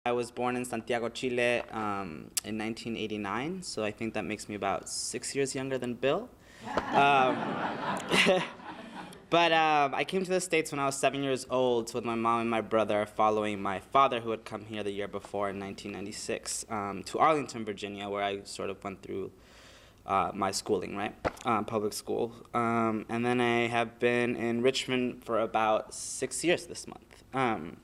I was born in Santiago, Chile in 1989, so I think that makes me about 6 years younger than Bill. Um, but I came to the States when I was 7 years old with my mom and my brother, following my father, who had come here the year before in 1996, to Arlington, Virginia, where I sort of went through my schooling, right? Public school. And then I have been in Richmond for about 6 years this month.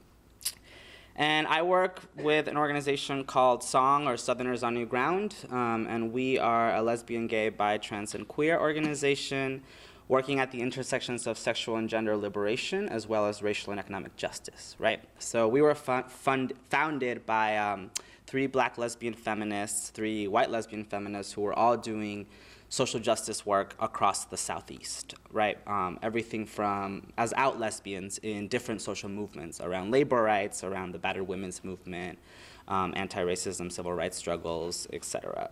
And I work with an organization called SONG, or Southerners on New Ground, and we are a lesbian, gay, bi, trans, and queer organization working at the intersections of sexual and gender liberation, as well as racial and economic justice, right? So we were founded by 3 black lesbian feminists, 3 white lesbian feminists who were all doing social justice work across the Southeast, right? Everything from as out lesbians in different social movements around labor rights, around the battered women's movement, anti-racism, civil rights struggles, etc.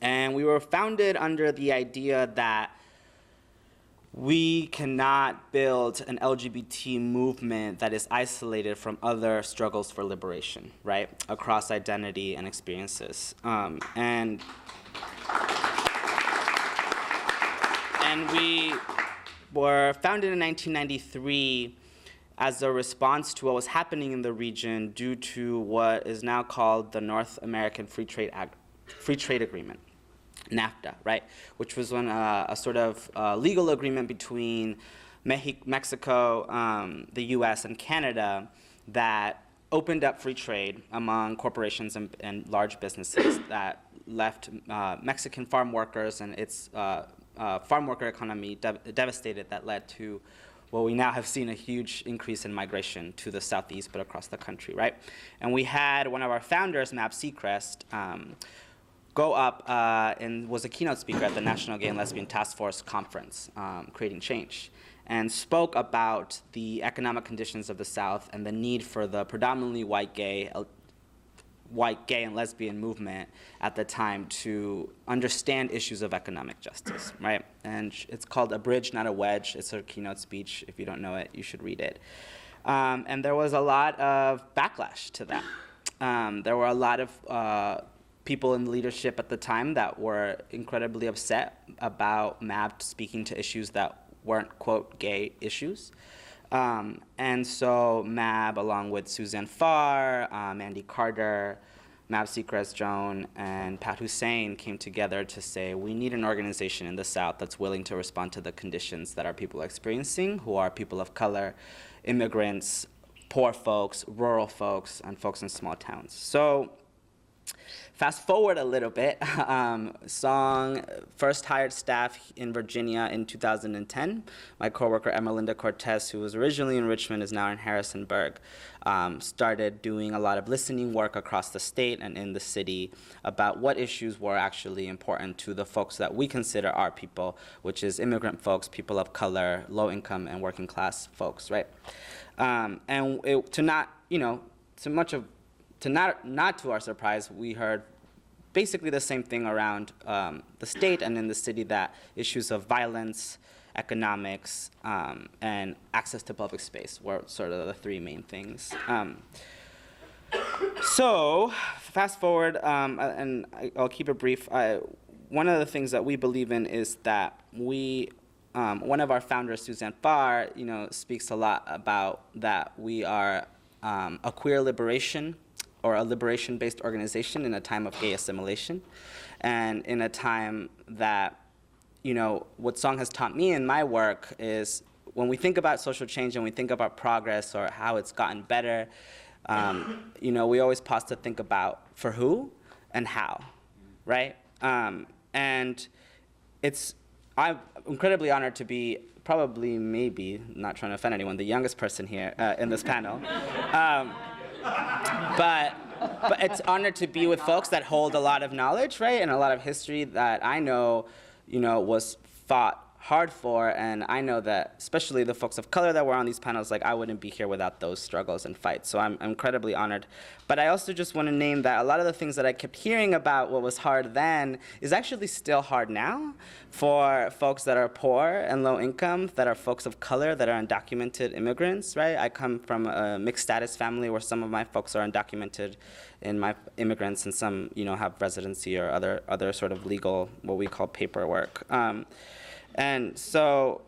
And we were founded under the idea that we cannot build an LGBT movement that is isolated from other struggles for liberation, right? Across identity and experiences. And we were founded in 1993 as a response to what was happening in the region due to what is now called the North American Free Trade Agreement, NAFTA, right? Which was when a sort of legal agreement between Mexico, the US, and Canada that opened up free trade among corporations and large businesses that left Mexican farm workers and its farm worker economy devastated, that led to what we now have seen a huge increase in migration to the Southeast, but across the country, right? And we had one of our founders, Mab Seacrest, go up and was a keynote speaker at the National Gay and Lesbian Task Force Conference, Creating Change, and spoke about the economic conditions of the South and the need for the predominantly white gay and lesbian movement at the time to understand issues of economic justice, right? And it's called A Bridge, Not a Wedge. It's her keynote speech. If you don't know it, you should read it. And there was a lot of backlash to that. There were a lot of people in leadership at the time that were incredibly upset about Mab speaking to issues that weren't, quote, gay issues. And so Mab, along with Suzanne Farr, Mandy Carter, Mab Seacrest Joan, and Pat Hussein came together to say, we need an organization in the South that's willing to respond to the conditions that our people are experiencing, who are people of color, immigrants, poor folks, rural folks, and folks in small towns. So fast forward a little bit, SONG first hired staff in Virginia in 2010. My coworker, Emelinda Cortez, who was originally in Richmond, is now in Harrisonburg, started doing a lot of listening work across the state and in the city about what issues were actually important to the folks that we consider our people, which is immigrant folks, people of color, low income and working class folks, right? Not to our surprise, we heard basically the same thing around the state and in the city, that issues of violence, economics, and access to public space were sort of the 3 main things. So fast forward, and I'll keep it brief. One of the things that we believe in is that one of our founders, Suzanne Farr, speaks a lot about that we are a queer liberation, or a liberation-based organization in a time of gay assimilation, and in a time that, what SONG has taught me in my work is when we think about social change and we think about progress or how it's gotten better, we always pause to think about for who and how, right? And I'm incredibly honored to be probably, maybe, not trying to offend anyone, the youngest person here in this panel. But it's honored to be with folks that hold a lot of knowledge, right, and a lot of history that I know, was fought hard for, and I know that especially the folks of color that were on these panels, like I wouldn't be here without those struggles and fights. So I'm incredibly honored. But I also just want to name that a lot of the things that I kept hearing about what was hard then is actually still hard now for folks that are poor and low income, that are folks of color, that are undocumented immigrants, right? I come from a mixed status family where some of my folks are undocumented and my immigrants, and some, you know, have residency or other sort of legal, what we call paperwork. And so,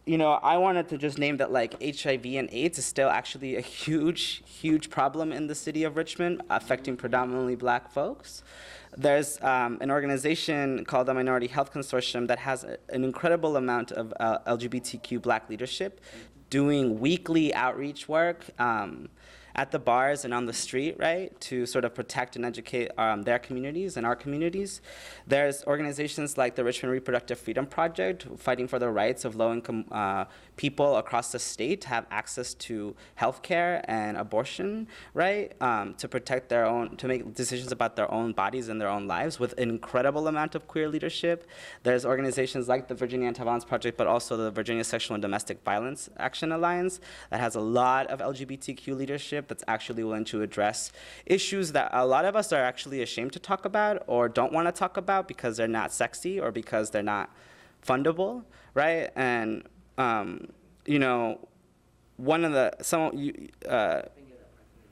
you know, I wanted to just name that, like, HIV and AIDS is still actually a huge, huge problem in the city of Richmond, affecting predominantly Black folks. There's an organization called the Minority Health Consortium that has an incredible amount of LGBTQ Black leadership doing weekly outreach work at the bars and on the street, right, to sort of protect and educate their communities and our communities. There's organizations like the Richmond Reproductive Freedom Project, fighting for the rights of low-income people across the state to have access to healthcare and abortion, right, to protect their own, to make decisions about their own bodies and their own lives with an incredible amount of queer leadership. There's organizations like the Virginia Anti-Violence Project, but also the Virginia Sexual and Domestic Violence Action Alliance that has a lot of LGBTQ leadership that's actually willing to address issues that a lot of us are actually ashamed to talk about or don't want to talk about because they're not sexy or because they're not fundable, right? And you know, one of the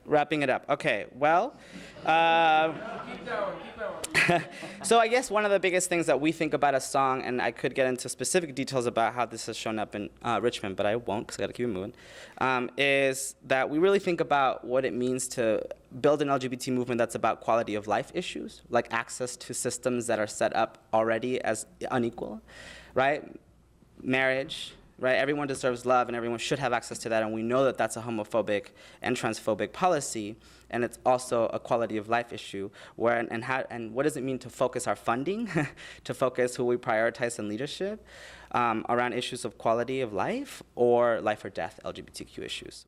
wrapping it up. Okay, well, Keep going. so I guess one of the biggest things that we think about a song, and I could get into specific details about how this has shown up in Richmond, but I won't because I got to keep it moving, is that we really think about what it means to build an LGBT movement that's about quality of life issues, like access to systems that are set up already as unequal, right? Marriage, right? Everyone deserves love, and everyone should have access to that, and we know that that's a homophobic and transphobic policy, and it's also a quality of life issue. Where and what does it mean to focus our funding, to focus who we prioritize in leadership around issues of quality of life or life or death LGBTQ issues?